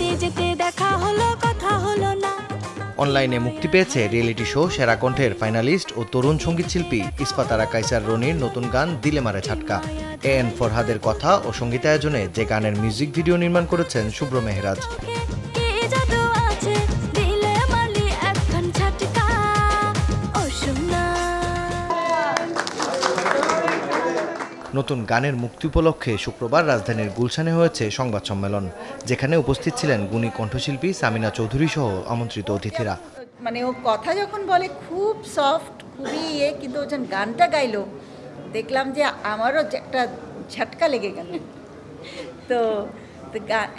যেতে যেতে দেখা হলো কথা হলো না। অনলাইনে মুক্তি পেয়েছে রিয়েলিটি শো সেরা কণ্ঠের ফাইনালিস্ট ও তরুণ সঙ্গীত শিল্পী ইস্পাতারা কাইসার রনির নতুন গান দিলে মারে ঝাটকা। এএন ফরহাদের কথা ও সঙ্গীতায়োজনে যে গানের মিউজিক ভিডিও নির্মাণ করেছেন শুভ্র মেহরাজ। নতুন গানের মুক্তি উপলক্ষে শুক্রবার রাজধানীর গুলশানে হয়েছে সংবাদ সম্মেলন, যেখানে উপস্থিত ছিলেন গুণী কণ্ঠশিল্পী সামিনা চৌধুরী সহ আমন্ত্রিত অতিথিরা। মানে ও কথা যখন বলে খুব সফট, খুবই কিন্তু ও যখন গানটা গাইলো দেখলাম যে আমারও একটা ঝটকা লেগে গেল। তো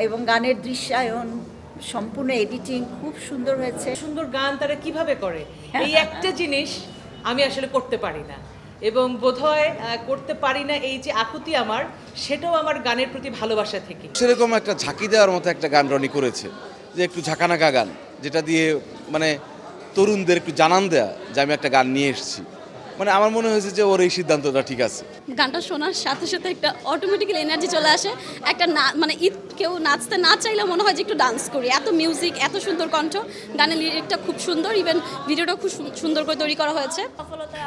এবং গানের দৃশ্যায়ন, সম্পূর্ণ এডিটিং খুব সুন্দর হয়েছে। সুন্দর গান তারা কিভাবে করে এই একটা জিনিস আমি আসলে করতে পারি না, এবং বোধহয় করতে পারি না এই যে আকুতি আমার, সেটাও আমার গানের প্রতি ভালোবাসা থেকে। সেরকম একটা ঝাঁকি দেওয়ার মতো একটা গান রনি করেছে, যে একটু ঝাঁকানাকা গান, যেটা দিয়ে মানে তরুণদের একটু জানান দেয়া যে আমি একটা গান নিয়ে এসেছি। মানে আমার মনে হয়েছে যে ওর এই সিদ্ধান্তটা ঠিক আছে। গানটা শোনার সাথে সাথে একটা অটোমেটিক্যালি এনার্জি চলে আসে, একটা মানে কেউ নাচতে না চাইলে মনে হয় যে একটু ডান্স করি। এত মিউজিক, এত সুন্দর কণ্ঠ, গানের লিরিকটা খুব সুন্দর, ইভেন ভিডিওটা খুব সুন্দর করে তৈরি করা হয়েছে।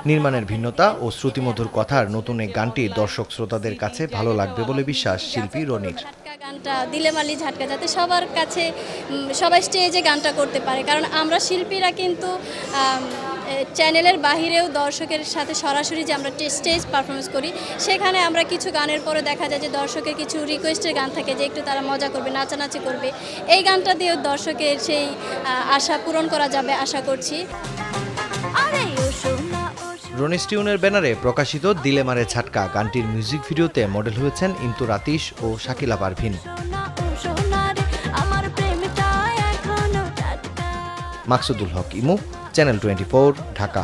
নির্মাণের ভিন্নতা ও শ্রুতিমধুর কথার নতুন এই গানটি দর্শক শ্রোতাদের কাছে ভালো লাগবে বলে বিশ্বাস শিল্পী রনির। গানটা দিলে মালি ঝাটকা, যাতে সবার কাছে সবাই স্টেজে গানটা করতে পারে, কারণ আমরা শিল্পীরা কিন্তু চ্যানেলের বাহিরেও দর্শকের সাথে সরাসরি যে আমরা স্টেজ পারফরমেন্স করি, সেখানে আমরা কিছু গানের পরে দেখা যায় যে দর্শকের কিছু রিকোয়েস্টের গান থাকে যে একটু তারা মজা করবে, নাচানাচি করবে। এই গানটা দিয়েও দর্শকের সেই আশা পূরণ করা যাবে আশা করছি। রনি স্টিউনের ব্যানারে প্রকাশিত দিলে মারে ঝাটকা গানটির মিউজিক ভিডিওতে মডেল হয়েছেন ইমতুর আতিশ ও শাকিলা পারভিন। মাকসুদুল হক ইমু, চ্যানেল 24, ঢাকা।